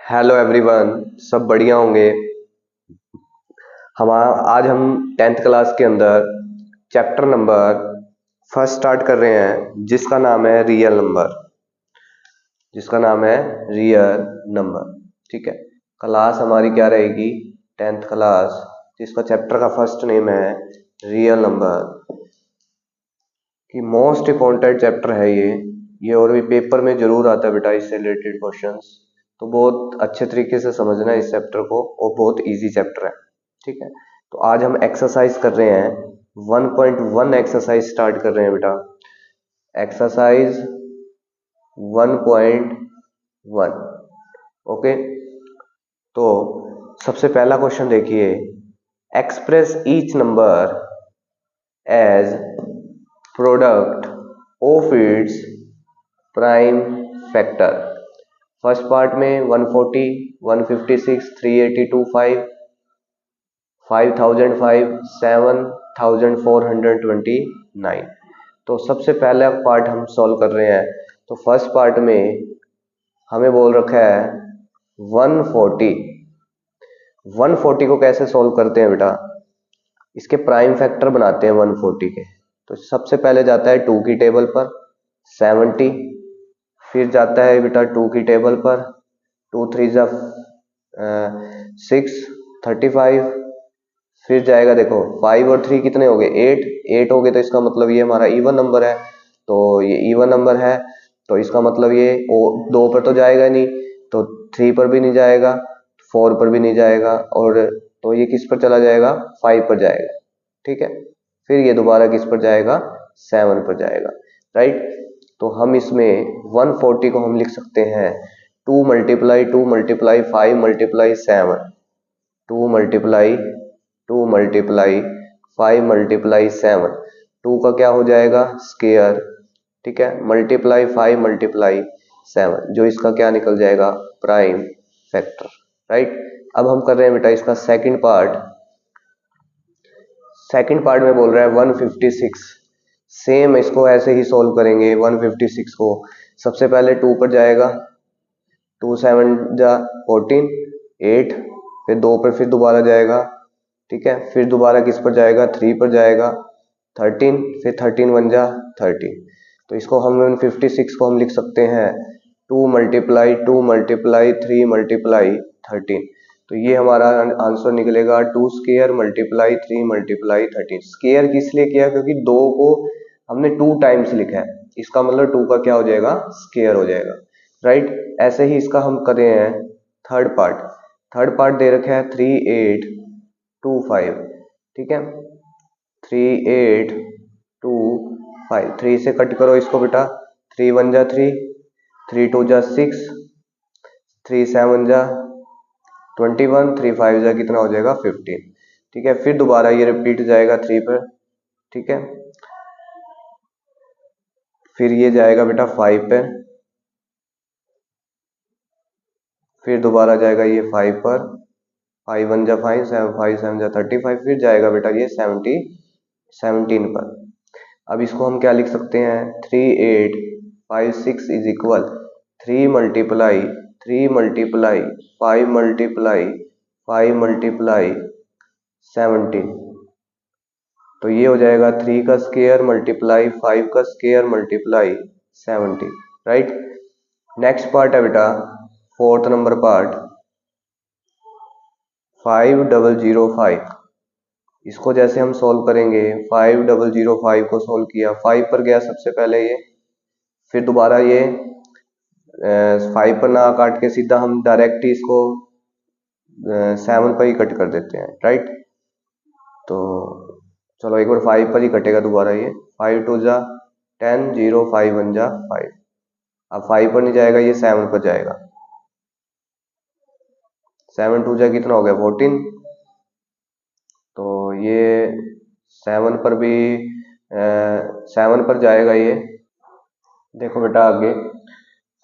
Hello everyone, सब बढ़िया होंगे। आज हम 10th क्लास के अंदर चैप्टर नंबर फर्स्ट स्टार्ट कर रहे हैं, जिसका नाम है रियल नंबर। ठीक है। क्लास हमारी क्या रहेगी? 10th क्लास, जिसका चैप्टर का फर्स्ट नेम है रियल नंबर। कि मोस्ट इम्पोर्टेंट चैप्टर है ये और भी पेपर में जरूर आता है बेटा, इससे रिलेटेड क्वेश्चंस। तो बहुत अच्छे तरीके से समझना है इस चैप्टर को, और बहुत इजी चैप्टर है। ठीक है। तो आज हम एक्सरसाइज कर रहे हैं 1.1 एक्सरसाइज स्टार्ट कर रहे हैं बेटा। एक्सरसाइज 1.1। ओके। तो सबसे पहला क्वेश्चन देखिए, express each number as product of its prime factor. First part में 140, 156, 382, 5005, 7429। तो सबसे पहला पार्ट हम सॉल्व कर रहे हैं। तो फर्स्ट पार्ट में हमें बोल रखा है 140। 140 को कैसे सॉल्व करते हैं बेटा? इसके प्राइम फैक्टर बनाते हैं 140 के। तो सबसे पहले जाता है 2 की टेबल पर 70, फिर जाता है बेटा 2 की टेबल पर 2 3 जा 6, 35, फिर जाएगा देखो 5 और 3 कितने हो गए? 8 हो गए। तो इसका मतलब ये हमारा इवन नंबर है। तो ये इवन नंबर है, तो इसका मतलब ये 2 पर तो जाएगा नहीं, तो 3 पर भी नहीं जाएगा, 4 पर भी नहीं जाएगा, और तो ये किस पर चला जाएगा? 5 पर जाएगा। ठीक है। फिर ये दोबारा किस पर जाएगा? 7 पर जाएगा। राइट। तो हम इसमें 140 को हम लिख सकते हैं 2 multiply 2 multiply 5 multiply 7, 2 multiply 2 multiply 5 multiply 7। 2 का क्या हो जाएगा? स्केयर। ठीक है। मल्टीप्लाई 5 मल्टीप्लाई 7, जो इसका क्या निकल जाएगा? Prime factor. राइट। अब हम कर रहे हैं बेटा इसका सेकंड पार्ट। सेकंड पार्ट में बोल रहा है 156। सेम इसको ऐसे ही सॉल्व करेंगे। 156 को सबसे पहले 2 पर जाएगा, 2 7 जा 14, 8, फिर 2 पर फिर दोबारा जाएगा। ठीक है। फिर दोबारा किस पर जाएगा? 3 पर जाएगा, 13, फिर 13 1 जा 30। तो इसको हम 156 को हम लिख सकते हैं 2 मल्टीप्लाई 2 मल्टीप्लाई 3 मल्टीप्लाई 13। तो ये हमारा आंसर निकलेगा 2 स्केयर मल्टीप्लाई 3 मल्टीप्लाई 13। स्केयर किस लिए किया? क्योंकि 2 को हमने 2 टाइम्स लिखा है, इसका मतलब 2 का क्या हो जाएगा? स्केयर हो जाएगा। राइट। ऐसे ही इसका हम कर रहे हैं थर्ड पार्ट। थर्ड पार्ट दे रखा है 3825। ठीक है। 3825, 3 से कट करो इसको बेटा। 3 1 जा 3, 3 2 जा 6, 3 7 जा 21, 3 5 जा कितना हो जाएगा? 15। ठीक है। फिर दोबारा ये रिपीट जाएगा 3 पर। ठीक है। फिर ये जाएगा बेटा 5 पे, फिर दोबारा जाएगा ये 5 पर, 5 1 जा 5, 5 7 जा 35, फिर जाएगा बेटा ये 17 पर। अब इसको हम क्या लिख सकते हैं? 3856 is equal 3 multiply 3 multiply 5 multiply 5 multiply 17। तो ये हो जाएगा 3 का स्केयर मल्टीप्लाई 5 का square multiply 17। Right. Next part है बेटा फोर्थ नंबर पार्ट 5005। इसको जैसे हम सॉल्व करेंगे, 5005 को सॉल्व किया, 5 पर गया सबसे पहले ये, फिर दोबारा ये 5 पर ना काट के सीधा हम डायरेक्ट ही इसको 7 पर ही कट कर देते हैं। राइट। तो चलो एक बार 5 पर ही कटेगा दोबारा ये। 5 2 जा 10, 0 5 1 जा 5। अब 5 पर नहीं जाएगा, ये 7 पर जाएगा। 7 2 जा कितना हो गया? 14। तो ये 7 पर भी 7 पर जाएगा ये। देखो बेटा आगे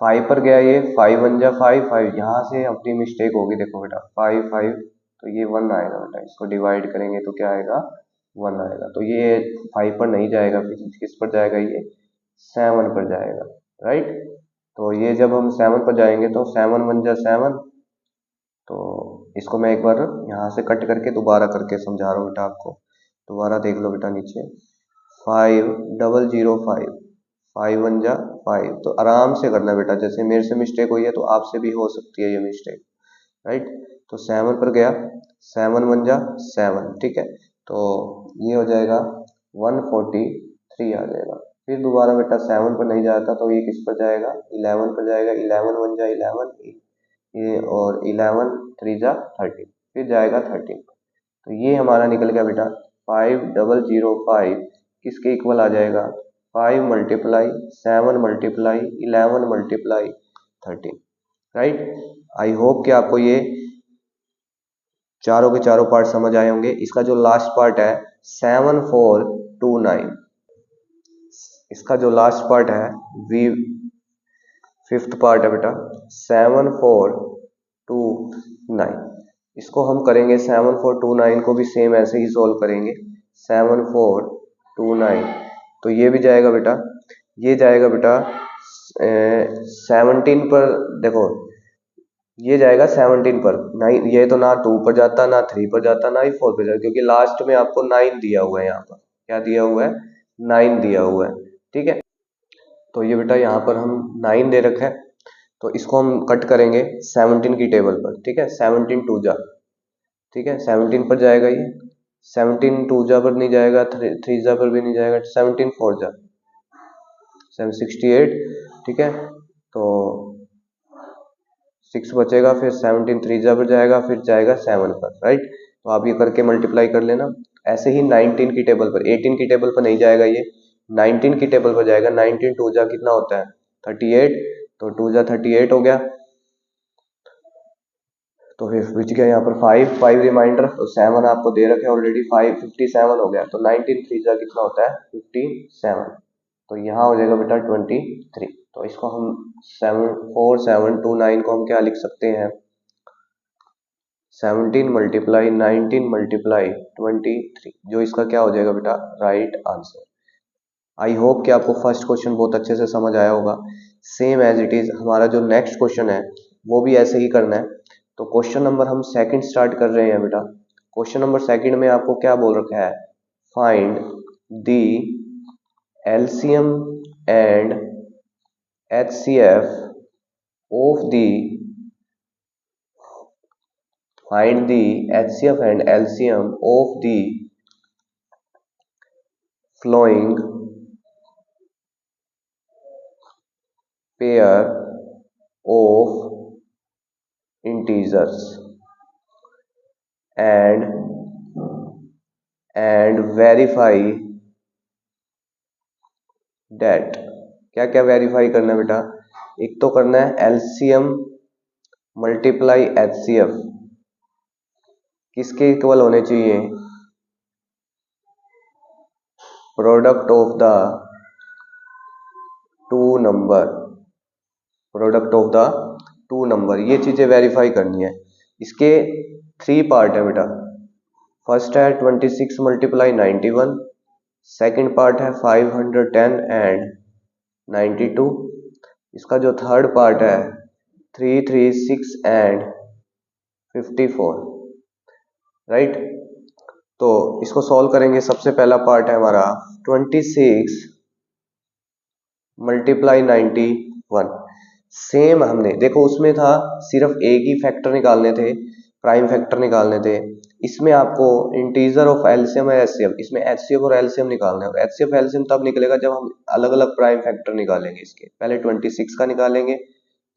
5 पर गया ये, 5 1 जा 5 5, यहाँ से अपनी मिस्टेक होगी। देखो बेटा 5 5, तो ये 1 आएगा बेटा। इसको डिवाइड करेंगे तो क्या आएगा? 1 आएगा। तो ये 5 पर नहीं जाएगा, फिर किस पर जाएगा? ये 7 पर जाएगा। राइट। तो ये जब हम 7 पर जाएंगे तो 7 1 जा 7, तो इसको मैं एक बार यहाँ से कट करके दोबारा करके समझा रहा हूँ बेटा आपको। दोबारा देख लो बेटा नीचे 5005 5 1 जा 5। तो आराम से करना बेटा, जैसे मेरे से मिस्टेक हुई है तो आपसे भी हो सकती है ये मिस्टेक, राइट। तो 7 पर गया, 7 1 जा 7, ठीक है। तो ये हो जाएगा 143 आ जाएगा। फिर दोबारा बेटा 7 पर नहीं जाता तो ये किस पर जाएगा, 11 पर जाएगा। 11 1 जा 11 ये, और 11 3 जा 13, फिर जाएगा 13। तो ये हमारा निकल गया बेटा 5005 किसके इक्वल आ जाएगा, 5 multiply 7 multiply 11 multiply 13, right. I hope कि आपको ये चारों के चारों पार्ट समझ आए होंगे। इसका जो लास्ट पार्ट है 7429, इसका जो लास्ट पार्ट है वी फिफ्थ पार्ट है बेटा 7429। इसको हम करेंगे 7429 को भी सेम ऐसे ही सॉल्व करेंगे 7429। तो ये भी जाएगा बेटा, ये जाएगा बेटा 17 पर, देखो ये जाएगा 17 पर, नहीं ये तो ना 2 पर जाता, ना 3 पर जाता, ना ही 4 पर जाता, क्योंकि लास्ट में आपको 9 दिया हुआ है। यहाँ पर क्या दिया हुआ है, 9 दिया हुआ है, ठीक है। तो ये बेटा यहाँ पर हम 9 दे रखा है, तो इसको हम कट करेंगे 17 की टेबल पर, ठीक है। 17 2 जा, ठीक है, 17 पर जाएगा ये, 17 2 जा पर नहीं जाएगा, 3 जा पर भी नहीं जाएगा, 17 4 जा 768, ठीक है। तो 6 बचेगा, फिर 17 3 जा पर जाएगा, फिर जाएगा 7 पर, राइट। तो आप ये करके मल्टीप्लाई कर लेना। ऐसे ही 19 की टेबल पर, 18 की टेबल पर नहीं जाएगा ये, 19 की टेबल पर जाएगा। 19 2 जा कितना होता है 38, तो 2 जा 38 हो गया। तो फिर बच गया यहाँ पर 5 रिमाइंडर, तो 7 आपको दे रखे ऑलरेडी, 5 57 हो गया। तो 19 3 जा कितना होता है 57, तो यहाँ हो जाएगा बेटा 23। तो इसको हम 74729 को हम क्या लिख सकते हैं, 17 मल्टीप्लाई 19 मल्टीप्लाई 23, जो इसका क्या हो जाएगा बेटा राइट आंसर। आई होप कि आपको फर्स्ट क्वेश्चन बहुत अच्छे से समझ आया होगा। सेम एज इट इज हमारा जो नेक्स्ट क्वेश्चन है वो भी ऐसे ही करना है। तो क्वेश्चन नंबर हम सेकंड स्टार्ट कर रहे हैं बेटा। क्वेश्चन नंबर सेकंड में आपको क्या बोल रखा है, find the LCM and HCF of the, find the HCF and LCM of the flowing pair of integers and verify that। क्या क्या वेरीफाई करना है बेटा, एक तो करना है एलसीएम मल्टीप्लाई एचसीएफ किसके इक्वल होने चाहिए, product of the two number, product of the two number, ये चीजें वेरीफाई करनी है। इसके 3 पार्ट है बेटा। फर्स्ट है 26 मल्टीप्लाई 91, सेकेंड पार्ट है 510 एंड 92, इसका जो थर्ड पार्ट है 336 एंड 54, राइट। तो इसको सॉल्व करेंगे। सबसे पहला पार्ट है हमारा 26 मल्टीप्लाई 91। सेम हमने देखो उसमें था सिर्फ एक ही फैक्टर निकालने थे, प्राइम फैक्टर निकालने थे। इसमें आपको इंटीजर ऑफ एलसीएम है एचसीएफ, इसमें एचसीएफ और एलसीएम निकालना है। एचसीएफ एलसीएम तब निकलेगा जब हम अलग अलग प्राइम फैक्टर निकालेंगे। इसके पहले 26 का निकालेंगे,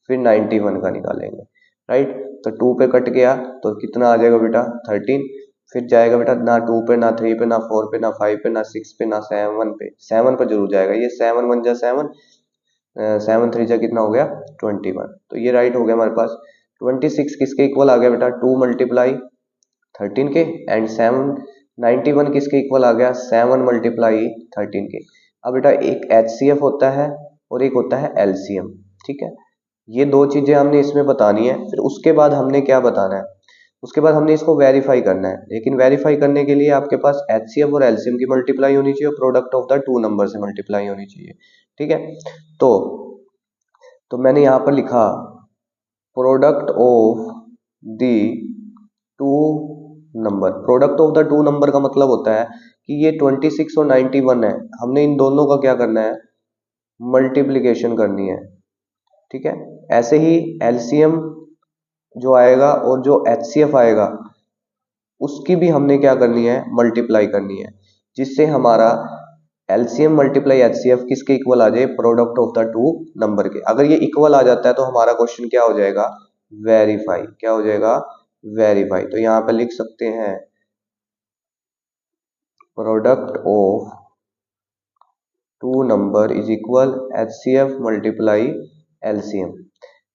फिर 91 का निकालेंगे, राइट। तो 2 पे कट गया तो कितना आ जाएगा बेटा 13, फिर जाएगा बेटा ना 2 पे, ना 3 पे, ना 4 पे, ना 5 पे, ना 6 पे, ना 7 पे। 7 पर जरूर जाएगा ये, 7 1 जा 7, 7 3 जा कितना हो गया 21। तो ये राइट हो गया हमारे पास। 26 किसके इक्वल आ गया बेटा 2 मल्टीप्लाई 13 के, एंड 91 किसके इक्वल आ गया 7 मल्टीप्लाई 13 के। अब बेटा एक एचसीएफ होता है और एक होता है एलसीएम, ठीक है। ये दो चीजें हमने इसमें बतानी है। फिर उसके बाद हमने क्या बताना है, उसके बाद हमने इसको वेरीफाई करना है। लेकिन वेरीफाई करने के लिए आपके पास एचसीएफ और एलसीएम की मल्टीप्लाई होनी चाहिए और product of the two number से मल्टीप्लाई होनी चाहिए, ठीक है। तो मैंने यहाँ पर लिखा product of the two number. Product of the two number का मतलब होता है कि ये 26 और 91 है, हमने इन दोनों का क्या करना है, मल्टीप्लीकेशन करनी है। ठीक है, ऐसे ही एलसीएम जो आएगा और जो एचसीएफ आएगा उसकी भी हमने क्या करनी है, मल्टीप्लाई करनी है, जिससे हमारा एलसीएम मल्टीप्लाई एचसीएफ किसके इक्वल आ जाए, product of the two number के। अगर ये इक्वल आ जाता है तो हमारा क्वेश्चन क्या हो जाएगा, वेरीफाई। क्या हो जाएगा, वेरीफाई। तो यहाँ पे लिख सकते हैं product of two number is equal HCF multiply LCM.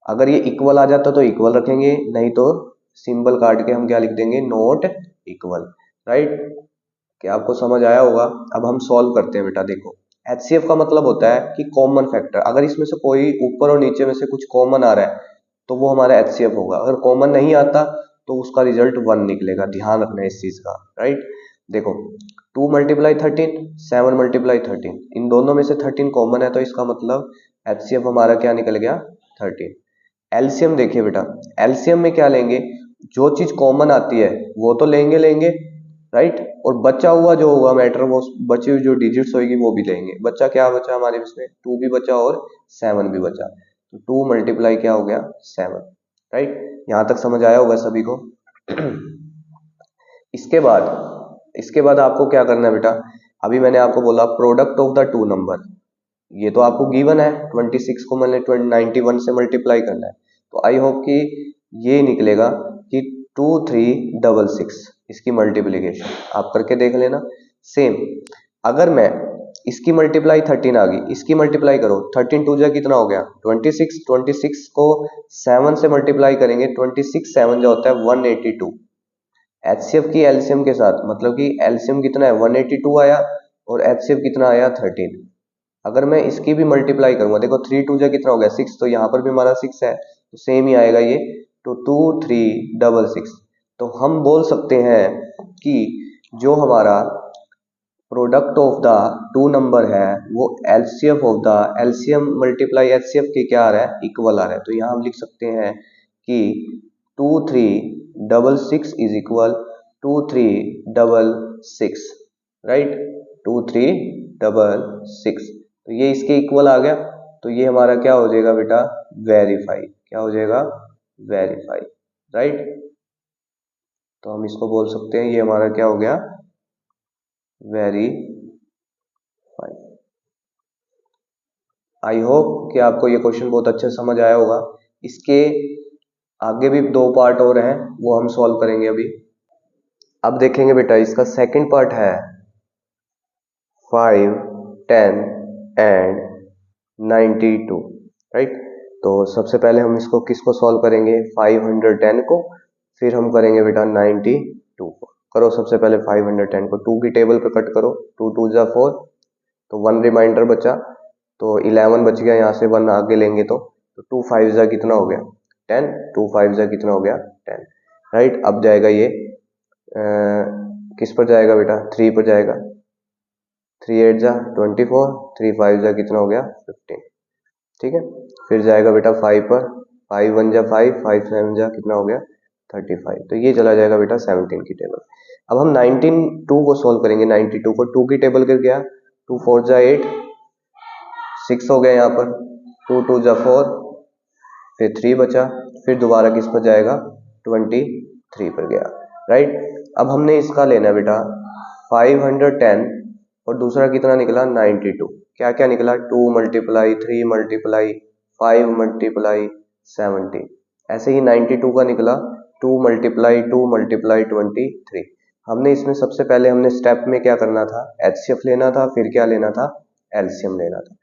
अगर ये इक्वल आ जाता तो इक्वल रखेंगे, नहीं तो सिंबल काट के हम क्या लिख देंगे, नॉट इक्वल। राइट, क्या आपको समझ आया होगा। अब हम सॉल्व करते हैं बेटा। देखो, एचसीएफ का मतलब होता है कि कॉमन फैक्टर। अगर इसमें से कोई ऊपर और नीचे में से कुछ कॉमन आ रहा है तो वो हमारा एचसीएफ होगा। अगर कॉमन नहीं आता तो उसका रिजल्ट 1 निकलेगा। ध्यान रखना है इस चीज का। राइट, देखो 2 मल्टीप्लाई 13, 7 मल्टीप्लाई 13, इन दोनों में से 13 कॉमन है तो इसका मतलब एचसीएफ हमारा क्या निकल गया, 13। एलसीएम देखिए बेटा, एलसीएम में क्या लेंगे, जो चीज कॉमन आती है वो तो लेंगे राइट, और बचा हुआ जो होगा मैटर, वो बची हुई जो डिजिट्स होगी वो भी लेंगे। बच्चा क्या बचा हमारे इसमें, 2 भी बचा और 7 भी बचा। तो 2 मल्टीप्लाई क्या हो गया, 7। राइट, यहां तक समझ आया होगा सभी को। इसके बाद आपको क्या करना है बेटा, अभी मैंने आपको बोला product of the two number, ये तो आपको गिवन है, 26 को मैंने 91 से मल्टीप्लाई करना है। तो आई होप कि ये निकलेगा कि 2366, इसकी मल्टीप्लीकेशन आप करके देख लेना। सेम अगर मैं इसकी मल्टीप्लाई 13 आ गई, इसकी मल्टीप्लाई करो, 13 टू जा कितना हो गया 26, 26 को 7 से मल्टीप्लाई करेंगे, 26 7 जो होता है 182। एचसीएफ की एलसीएम के साथ मतलब कि एलसीएम कितना है 182 आया और एचसीएफ कितना आया 13। अगर मैं इसकी भी मल्टीप्लाई करूंगा, देखो 3 टू जा कितना हो गया 6, तो यहाँ पर भी हमारा 6 है तो सेम ही आएगा ये, तो 2366। तो हम बोल सकते हैं कि जो हमारा product of the two number है वो LCF of the LCM multiply HCF के क्या आ रहा है, इक्वल आ रहा है। तो यहाँ हम लिख सकते हैं कि 2366 इज इक्वल 2366। राइट, 2366, तो ये इसके इक्वल आ गया। तो ये हमारा क्या हो जाएगा बेटा, वेरीफाई। क्या हो जाएगा, वेरीफाई। राइट, तो हम इसको बोल सकते हैं ये हमारा क्या हो गया, वेरीफाई। आई होप कि आपको ये क्वेश्चन बहुत अच्छे समझ आया होगा। इसके आगे भी 2 पार्ट और हैं, वो हम सॉल्व करेंगे अभी। अब देखेंगे बेटा, इसका सेकंड पार्ट है 5, 10 एंड 92। राइट, तो सबसे पहले हम इसको किसको सॉल्व करेंगे, 510 को, फिर हम करेंगे बेटा 92 को। करो सबसे पहले 510 को 2 की टेबल पे कट करो, 2 2 जा 4, तो 1 रिमाइंडर बचा, तो 11 बच गया, यहाँ से 1 आगे लेंगे तो 2 5 जा कितना हो गया 10, 2 5 जा कितना हो गया 10। राइट, अब जाएगा ये किस पर जाएगा बेटा, 3 पर जाएगा, 3 8 जा 24, 3 5 जा कितना हो गया 15। ठीक है, फिर जाएगा बेटा 5 पर, 5 1 जा 5, 5 7 जा कितना हो गया 35। तो ये चला जाएगा बेटा 17 की टेबल। अब हम 19 2 को सॉल्व करेंगे, 92 को 2 की टेबल गिर गया, 2 4 जा 8, 6 हो गया यहाँ पर, 2 2 जा 4, फिर 3 बचा, फिर दोबारा किस पर जाएगा 23 पर गया। राइट, अब हमने इसका लेना है बेटा 510 और दूसरा कितना निकला 92। क्या क्या निकला, 2 मल्टीप्लाई 3 मल्टीप्लाई 5 मल्टीप्लाई 17। ऐसे ही 92 का निकला 2 मल्टीप्लाई 2 मल्टीप्लाई 23। हमने इसमें सबसे पहले हमने स्टेप में क्या करना था, एचसीएफ लेना था, फिर क्या लेना था, एलसीएम लेना था।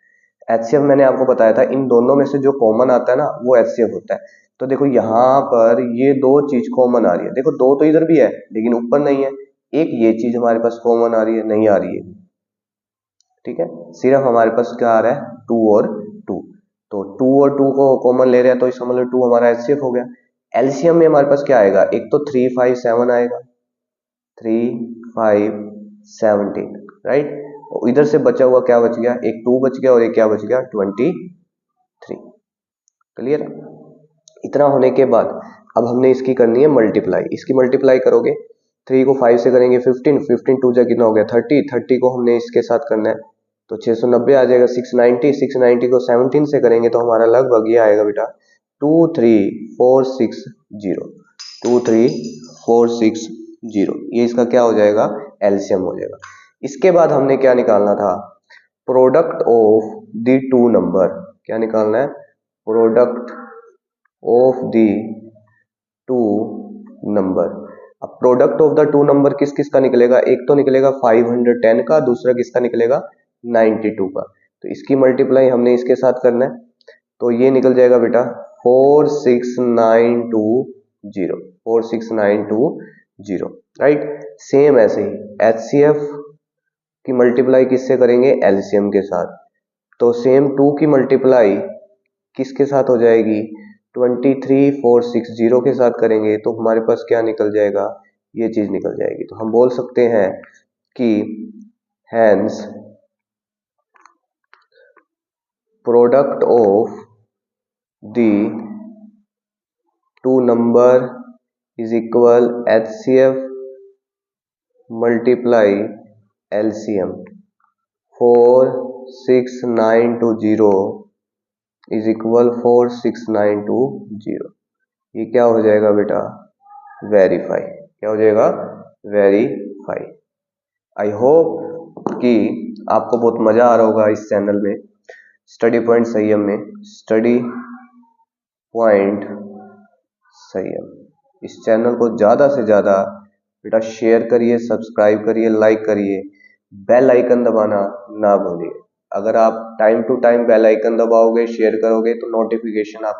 एचसीएफ मैंने आपको बताया था, इन दोनों में से जो कॉमन आता है ना वो एचसीएफ होता है। तो देखो यहाँ पर ये 2 चीज कॉमन आ रही है, देखो 2 तो इधर भी है लेकिन ऊपर नहीं है, एक ये चीज हमारे पास कॉमन आ रही है, नहीं आ रही है। ठीक है, सिर्फ हमारे पास क्या आ रहा है 2 और 2, तो 2 और 2 को कॉमन ले रहे हैं तो इसका मतलब 2 हमारा एचसीएफ हो गया। एलसीएम में हमारे पास क्या आएगा, एक तो 3 5 7 आएगा, 3 5 17। राइट, इधर से बचा हुआ क्या बच गया, एक 2 बच गया और एक क्या बच गया 23। क्लियर, इतना होने के बाद अब हमने इसकी करनी है मल्टीप्लाई। इसकी मल्टीप्लाई करोगे, 3 को 5 से करेंगे 15, 15 टू जा कितना हो गया 30, 30 को हमने इसके साथ करना है तो 690 आ जाएगा। 690, 690 को 17 से करेंगे तो हमारा लगभग ये आएगा बेटा 23460, 23460। ये इसका क्या हो जाएगा, एलसीएम हो जाएगा। इसके बाद हमने क्या निकालना था, product of the two number. क्या निकालना है, product of the two number. अब product of the two number किस किस का निकलेगा, एक तो निकलेगा 510 का, दूसरा किसका निकलेगा 92 का। तो इसकी मल्टीप्लाई हमने इसके साथ करना है तो ये निकल जाएगा बेटा 46920, 46920, राइट। सेम ऐसे ही HCF की मल्टीप्लाई किससे करेंगे, एलसीएम के साथ। तो सेम 2 की मल्टीप्लाई किसके साथ हो जाएगी, 23460 के साथ करेंगे तो हमारे पास क्या निकल जाएगा, ये चीज निकल जाएगी। तो हम बोल सकते हैं कि hence product of the two number is equal HCF multiply LCM। 46920 is equal 46920। ये क्या हो जाएगा बेटा, वेरीफाई। क्या हो जाएगा, वेरीफाई। आई होप कि आपको बहुत मजा आ रहा होगा इस चैनल में, स्टडी पॉइंट संयम में, स्टडी पॉइंट संयम। इस चैनल को ज्यादा से ज्यादा बेटा शेयर करिए, सब्सक्राइब करिए, लाइक करिए, बेल आइकन दबाना ना भूलिए। अगर आप time to time bell icon दबाओगे, शेयर करोगे तो नोटिफिकेशन आप